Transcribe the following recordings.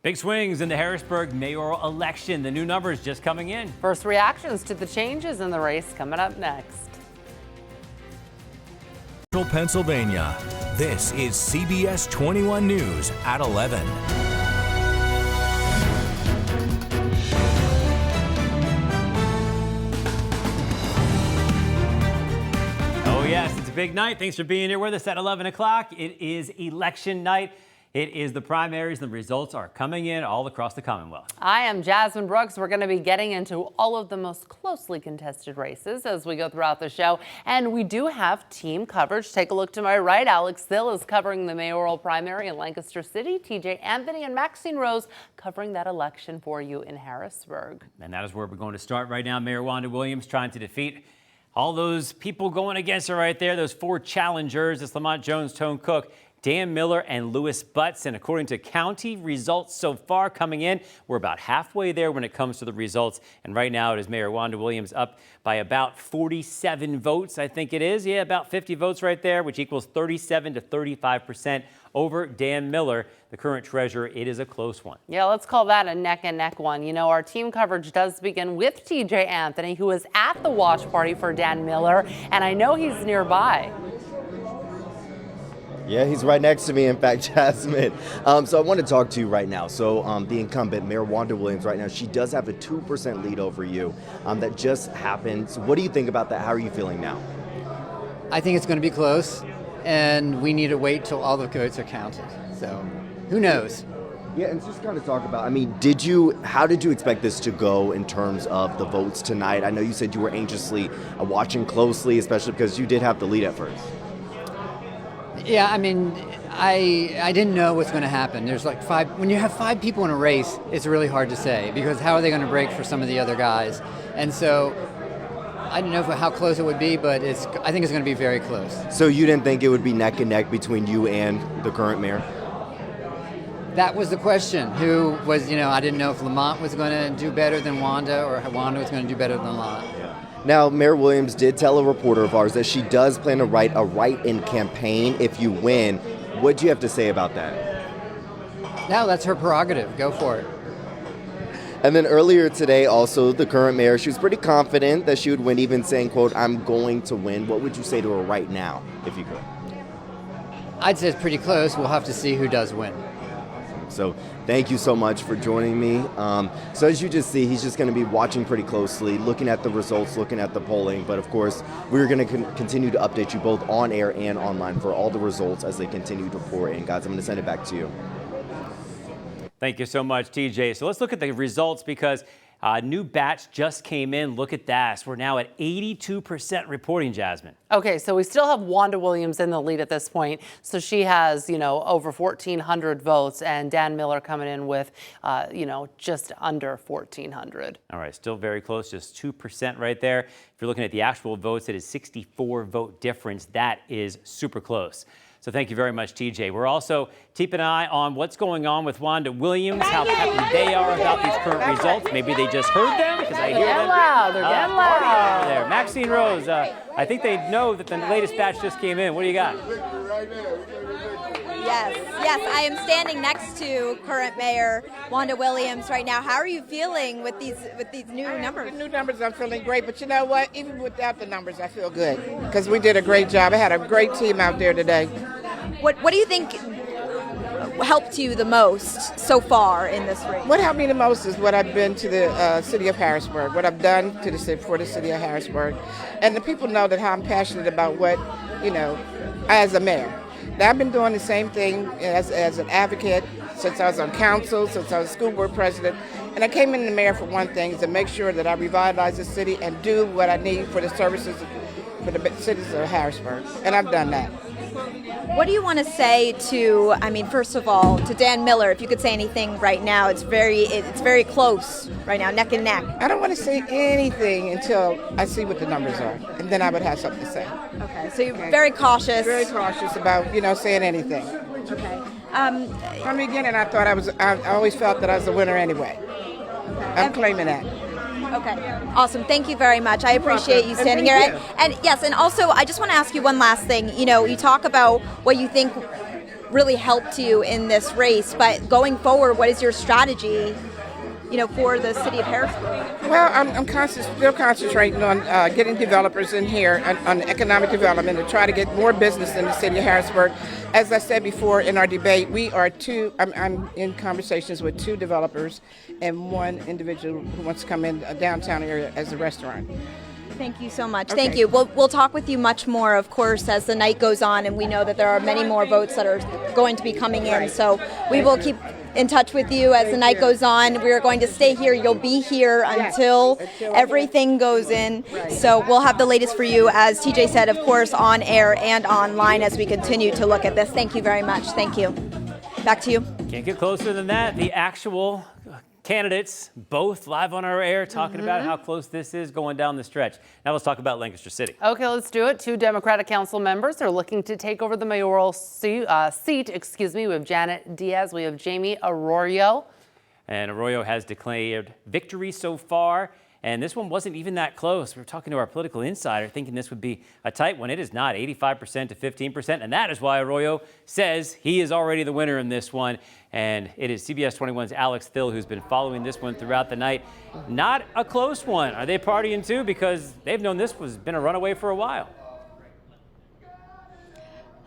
Big swings in the Harrisburg mayoral election. The new numbers just coming in. First reactions to the changes in the race coming up next. Pennsylvania. This is CBS 21 News at 11. Oh yes, it's a big night. Thanks for being here with us at 11 o'clock. It is election night. It is the primaries, and the results are coming in all across the Commonwealth. I am Jasmine Brooks. We're going to be getting into all of the most closely contested races as we go throughout the show. And we do have team coverage. Take a look to my right. Alex Thill is covering the mayoral primary in Lancaster City. TJ Anthony and Maxine Rose covering that election for you in Harrisburg. And that is where we're going to start right now. Mayor Wanda Williams trying to defeat all those people going against her right there. Those four challengers. It's Lamont Jones, Tone Cook, Dan Miller, and Lewis Butts. And according to county results so far coming in, we're about halfway there when it comes to the results. And right now it is Mayor Wanda Williams up by about 47 votes, I think it is. Yeah, about 50 votes right there, which equals 37 to 35% over Dan Miller, the current treasurer. It is a close one. Yeah, let's call that a neck and neck one. You know, our team coverage does begin with TJ Anthony, who is at the watch party for Dan Miller. And I know he's nearby. Yeah, he's right next to me, in fact, Jasmine. So I want to talk to you right now. So the incumbent, Mayor Wanda Williams, right now, she does have a 2% lead over you. That just happened. So what do you think about that? How are you feeling now? I think it's going to be close, and we need to wait till all the votes are counted. So who knows? Yeah, and just kind of talk about, I mean, how did you expect this to go in terms of the votes tonight? I know you said you were anxiously watching closely, especially because you did have the lead at first. Yeah, I mean, I didn't know what's going to happen. There's like when you have five people in a race, it's really hard to say because how are they going to break for some of the other guys? And so I didn't know how close it would be, but I think it's going to be very close. So you didn't think it would be neck and neck between you and the current mayor? That was the question. Who was, I didn't know if Lamont was going to do better than Wanda or Wanda was going to do better than Lamont. Now, Mayor Williams did tell a reporter of ours that she does plan to write a write-in campaign if you win. What do you have to say about that? No, that's her prerogative. Go for it. And then earlier today, also, the current mayor, she was pretty confident that she would win, even saying, quote, "I'm going to win." What would you say to her right now, if you could? I'd say it's pretty close. We'll have to see who does win. So thank you so much for joining me. So as you just see, he's just going to be watching pretty closely, looking at the results, looking at the polling. But of course, we're going to continue to update you both on air and online for all the results as they continue to pour in. Guys, I'm going to send it back to you. Thank you so much, TJ. So let's look at the results because a new batch just came in. Look at that. We're now at 82% reporting, Jasmine. Okay, so we still have Wanda Williams in the lead at this point. So she has, over 1,400 votes, and Dan Miller coming in with, just under 1,400. All right, still very close, just 2% right there. If you're looking at the actual votes, it is 64 vote difference. That is super close. So thank you very much, TJ. We're also keeping an eye on what's going on with Wanda Williams, how happy they are about these current results. Maybe they just heard them because I hear them. They're getting loud. Over there. Maxine Rose, I think they know that the latest batch just came in. What do you got? Yes, I am standing next to current Mayor Wanda Williams right now. How are you feeling with these new numbers? The new numbers, I'm feeling great. But you know what? Even without the numbers, I feel good because we did a great job. I had a great team out there today. What do you think helped you the most so far in this race? What helped me the most is what I've been to the city of Harrisburg, what I've done for the city of Harrisburg. And the people know that how I'm passionate about what, as a mayor. Now, I've been doing the same thing as an advocate since I was on council, since I was school board president. And I came in the mayor for one thing, is to make sure that I revitalize the city and do what I need for the services for the citizens of Harrisburg. And I've done that. What do you want to say to, first of all, to Dan Miller, if you could say anything right now? It's very close right now, neck and neck. I don't want to say anything until I see what the numbers are, and then I would have something to say. Okay, so you're very cautious. Very cautious about, saying anything. Okay. From the beginning, I always felt that I was the winner anyway. Okay. I'm claiming that. Okay, awesome. Thank you very much. I appreciate you standing here. And yes, and also I just want to ask you one last thing. You talk about what you think really helped you in this race. But going forward, what is your strategy, for the city of Harrisburg? Well, I'm still concentrating on getting developers in here on economic development to try to get more business in the city of Harrisburg. As I said before in our debate, I'm in conversations with 2 developers and 1 individual who wants to come in a downtown area as a restaurant. Thank you so much. Okay. Thank you. We'll talk with you much more, of course, as the night goes on, and we know that there are many more votes that are going to be coming in. So we will keep in touch with you as the night goes on. We are going to stay here. You'll be here until everything goes in. So we'll have the latest for you, as TJ said, of course, on air and online as we continue to look at this. Thank you very much. Thank you. Back to you. Can't get closer than that. The actual candidates both live on our air talking about how close this is going down the stretch. Now let's talk about Lancaster City. Okay, let's do it. 2 Democratic council members are looking to take over the mayoral seat. We have Janet Diaz. We have Jamie Arroyo. And Arroyo has declared victory so far. And this one wasn't even that close. We were talking to our political insider thinking this would be a tight one. It is not, 85% to 15%. And that is why Arroyo says he is already the winner in this one. And it is CBS 21's Alex Thill who's been following this one throughout the night. Not a close one. Are they partying too? Because they've known this was been a runaway for a while.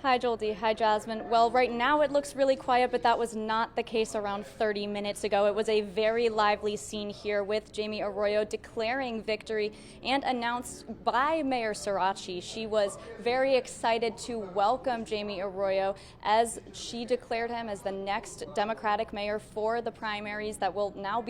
Hi, Joldy. Hi, Jasmine. Well, right now it looks really quiet, but that was not the case around 30 minutes ago. It was a very lively scene here with Jamie Arroyo declaring victory and announced by Mayor Sirachi. She was very excited to welcome Jamie Arroyo as she declared him as the next Democratic mayor for the primaries that will now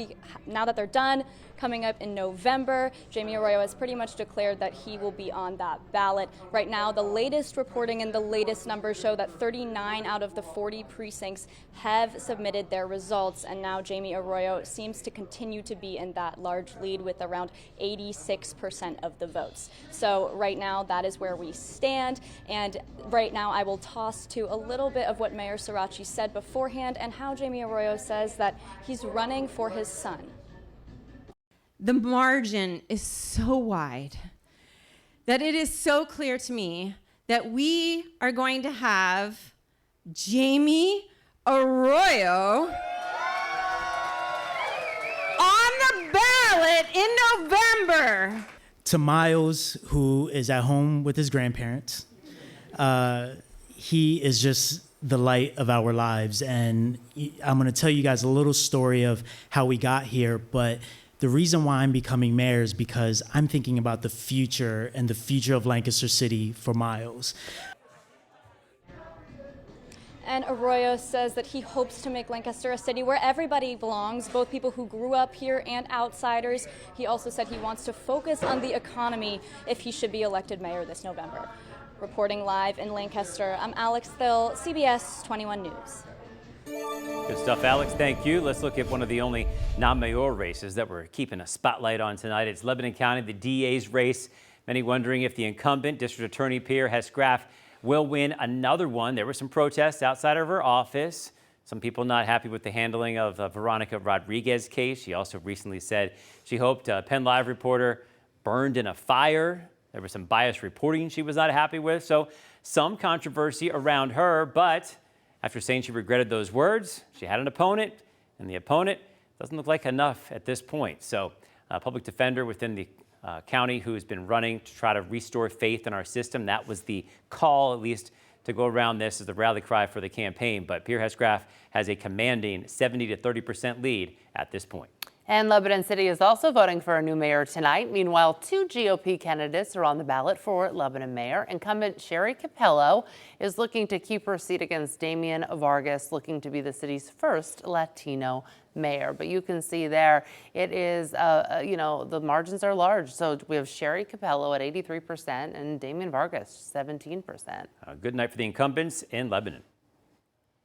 that they're done, coming up in November. Jamie Arroyo has pretty much declared that he will be on that ballot. Right now, the latest reporting and the latest numbers show that 39 out of the 40 precincts have submitted their results, and now Jamie Arroyo seems to continue to be in that large lead with around 86% of the votes. So right now, that is where we stand, and right now I will toss to a little bit of what Mayor Sirachi said beforehand and how Jamie Arroyo says that he's running for his son. The margin is so wide that it is so clear to me that we are going to have Jamie Arroyo on the ballot in November. To Miles, who is at home with his grandparents, he is just the light of our lives. And I'm going to tell you guys a little story of how we got here, but the reason why I'm becoming mayor is because I'm thinking about the future and the future of Lancaster City for Miles. And Arroyo says that he hopes to make Lancaster a city where everybody belongs, both people who grew up here and outsiders. He also said he wants to focus on the economy if he should be elected mayor this November. Reporting live in Lancaster, I'm Alex Thill, CBS 21 News. Good stuff, Alex. Thank you. Let's look at one of the only non-mayoral races that we're keeping a spotlight on tonight. It's Lebanon County, the DA's race. Many wondering if the incumbent, District Attorney Pierre Hess-Graff, will win another one. There were some protests outside of her office. Some people not happy with the handling of Veronica Rodriguez's case. She also recently said she hoped a Penn Live reporter burned in a fire. There was some biased reporting she was not happy with. So some controversy around her, but after saying she regretted those words, she had an opponent, and the opponent doesn't look like enough at this point. So a public defender within the county who has been running to try to restore faith in our system. That was the call, at least, to go around this as the rally cry for the campaign. But Pierre Hess-Graff has a commanding 70 to 30% lead at this point. And Lebanon City is also voting for a new mayor tonight. Meanwhile, 2 GOP candidates are on the ballot for Lebanon mayor. Incumbent Sherry Capello is looking to keep her seat against Damian Vargas, looking to be the city's first Latino mayor. But you can see there, it is, the margins are large. So we have Sherry Capello at 83% and Damian Vargas, 17%. A good night for the incumbents in Lebanon.